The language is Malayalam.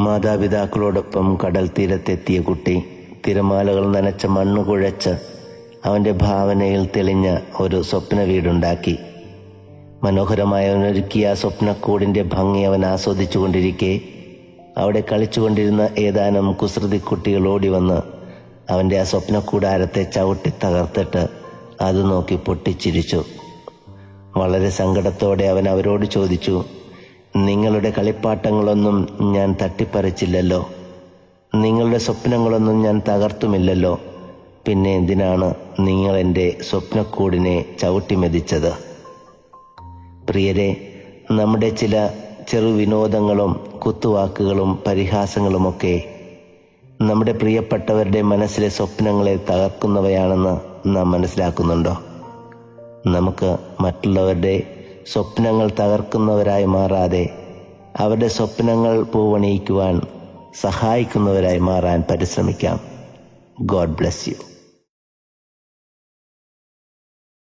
മാതാപിതാക്കളോടൊപ്പം കടൽ തീരത്തെത്തിയ കുട്ടി തിരമാലകൾ നനച്ച മണ്ണ് കുഴച്ച് അവൻ്റെ ഭാവനയിൽ തെളിഞ്ഞ ഒരു സ്വപ്ന വീടുണ്ടാക്കി. മനോഹരമായി അവനൊരുക്കിയ ആ സ്വപ്നക്കൂടിൻ്റെ ഭംഗി അവൻ ആസ്വദിച്ചുകൊണ്ടിരിക്കെ അവിടെ കളിച്ചുകൊണ്ടിരുന്ന ഏതാനും കുസൃതി കുട്ടികൾ ഓടി വന്ന് അവൻ്റെ ആ സ്വപ്നക്കൂടാരത്തെ ചവിട്ടി തകർത്തിട്ട് അത് നോക്കി പൊട്ടിച്ചിരിച്ചു. വളരെ സങ്കടത്തോടെ അവൻ അവരോട് ചോദിച്ചു, നിങ്ങളുടെ കളിപ്പാട്ടങ്ങളൊന്നും ഞാൻ തട്ടിപ്പറിച്ചില്ലല്ലോ, നിങ്ങളുടെ സ്വപ്നങ്ങളൊന്നും ഞാൻ തകർത്തുമില്ലല്ലോ, പിന്നെ എന്തിനാണ് നിങ്ങൾ എൻ്റെ സ്വപ്നക്കൂടിനെ ചവിട്ടിമെതിച്ചത്? പ്രിയരെ, നമ്മുടെ ചില ചെറു വിനോദങ്ങളും കുത്തുവാക്കുകളും പരിഹാസങ്ങളുമൊക്കെ നമ്മുടെ പ്രിയപ്പെട്ടവരുടെ മനസ്സിലെ സ്വപ്നങ്ങളെ തകർക്കുന്നവയാണെന്ന് നാം മനസ്സിലാക്കുന്നുണ്ടോ? നമുക്ക് മറ്റുള്ളവരുടെ സ്വപ്നങ്ങൾ തകർക്കുന്നവരായി മാറാതെ അവരുടെ സ്വപ്നങ്ങൾ പൂവണിയിക്കുവാൻ സഹായിക്കുന്നവരായി മാറാൻ പരിശ്രമിക്കാം. God bless U.